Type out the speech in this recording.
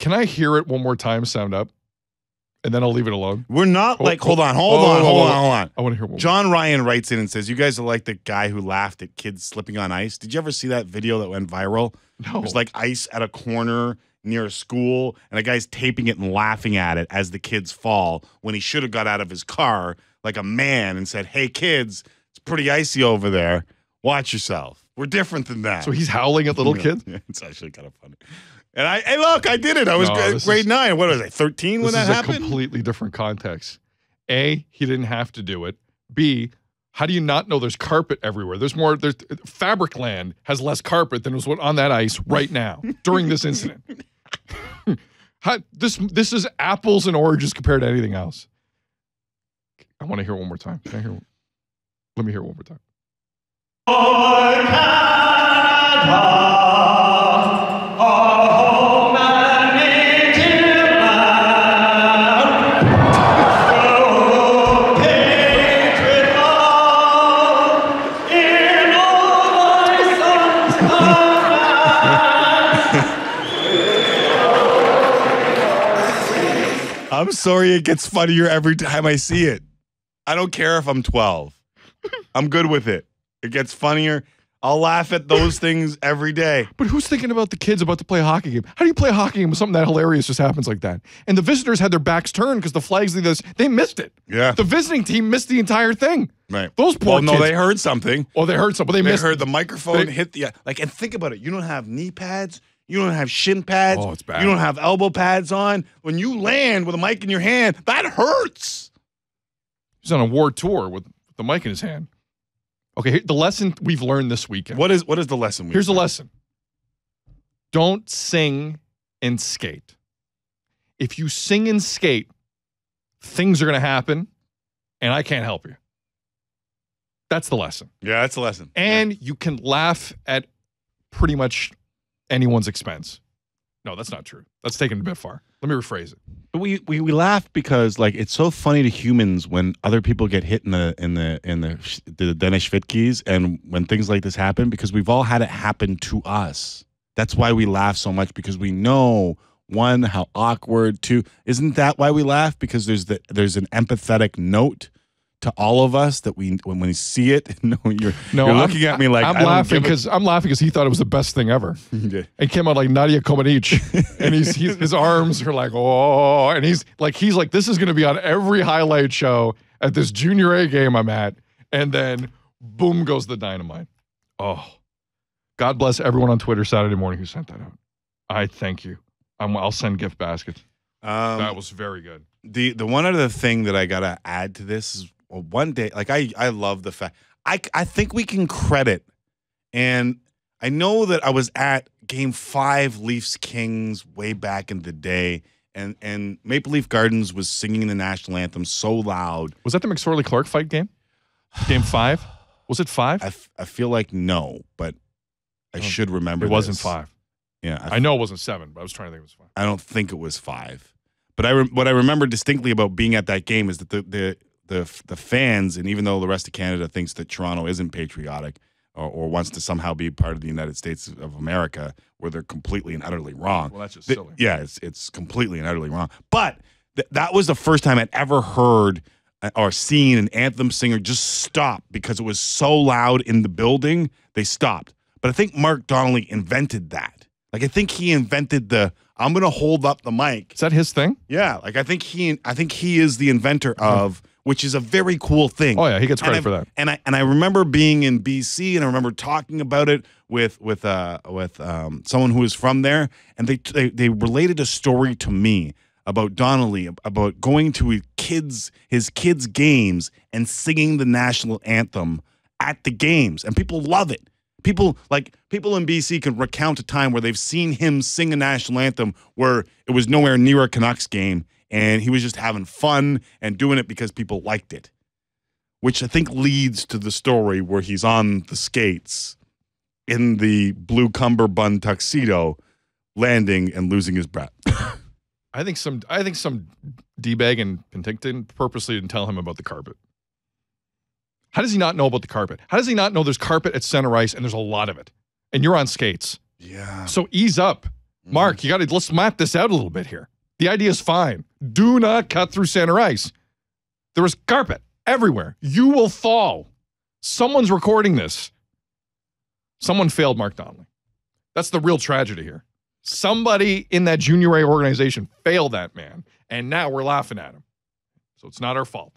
Can I hear it one more time, sound up? And then I'll leave it alone. We're not like, hold on. I want to hear one. John Ryan writes in and says, you guys are like the guy who laughed at kids slipping on ice. Did you ever see that video that went viral? No. There's like ice at a corner near a school, and a guy's taping it and laughing at it as the kids fall when he should have got out of his car like a man and said, hey, kids, it's pretty icy over there. Watch yourself. We're different than that. So he's howling at little kids? Yeah, it's actually kind of funny. And hey, look, I did it. I was grade 9. What was I, 13 when that happened? This is a completely different context. A, he didn't have to do it. B, how do you not know there's carpet everywhere? There's Fabricland has less carpet than was on that ice right now during this incident. This is apples and oranges compared to anything else. I want to hear it one more time. Let me hear it one more time. I'm sorry, it gets funnier every time I see it. I don't care if I'm 12. I'm good with it. It gets funnier. I'll laugh at those things every day. But who's thinking about the kids about to play a hockey game? How do you play a hockey game when something that hilarious just happens like that? And the visitors had their backs turned because the flags did this. They missed it. Yeah. The visiting team missed the entire thing. Right. Those poor kids. No, they heard something. Oh, they heard something. They missed heard the microphone hit the and think about it. You don't have knee pads. You don't have shin pads. Oh, it's bad. You don't have elbow pads on. When you land with a mic in your hand, that hurts. He's on a war tour with the mic in his hand. Okay, the lesson we've learned this weekend. What is the lesson? Here's the lesson. Don't sing and skate. If you sing and skate, things are going to happen, and I can't help you. That's the lesson. Yeah, that's the lesson. And you can laugh at pretty much anyone's expense. No, that's not true. That's taken a bit far. Let me rephrase it. But we laugh because like it's so funny to humans when other people get hit in the Danish Vitkeys and when things like this happen because we've all had it happen to us. That's why we laugh so much because we know one how awkward. Two, isn't that why we laugh? Because there's an empathetic note to all of us that when we see it, you're looking at me like I'm laughing because he thought it was the best thing ever. Yeah. It came out like Nadia Comaneci, and his arms are like and he's like this is going to be on every highlight show at this junior A game I'm at, and then boom goes the dynamite. Oh, God bless everyone on Twitter Saturday morning who sent that out. I thank you. I'll send gift baskets. That was very good. The one other thing that I gotta add to this is. Well, one day, like I love the fact I think we can credit, and I know that I was at Game 5 Leafs Kings way back in the day, and Maple Leaf Gardens was singing the national anthem so loud. Was that the McSorley Clark fight game? Game 5? Was it 5? I feel like no, but I should remember. It wasn't 5. Yeah, I know it wasn't 7, but I was trying to think it was 5. I don't think it was 5, but what I remember distinctly about being at that game is that the fans, and even though the rest of Canada thinks that Toronto isn't patriotic or wants to somehow be part of the United States of America, where they're completely and utterly wrong. Well, that's just silly. Yeah, it's completely and utterly wrong. But that was the first time I'd ever heard or seen an anthem singer just stop because it was so loud in the building. They stopped. But I think Mark Donnelly invented that. Like I think he invented I'm going to hold up the mic. Is that his thing? Yeah, like I think he is the inventor of. Which is a very cool thing. Oh yeah, he gets credit for that. And I remember being in BC, and I remember talking about it with someone who was from there, and they related a story to me about Donnelly about going to his kids' games and singing the national anthem at the games, and people love it. People in BC can recount a time where they've seen him sing a national anthem where it was nowhere near a Canucks game. And he was just having fun and doing it because people liked it, which I think leads to the story where he's on the skates in the blue cummerbund tuxedo, landing and losing his breath. I think some D-bag in Penticton purposely didn't tell him about the carpet. How does he not know about the carpet? How does he not know there's carpet at center ice and there's a lot of it? And you're on skates. Yeah. So ease up. Mark, let's map this out a little bit here. The idea is fine. Do not cut through center ice. There was carpet everywhere. You will fall. Someone's recording this. Someone failed Mark Donnelly. That's the real tragedy here. Somebody in that junior A organization failed that man, and now we're laughing at him. So it's not our fault.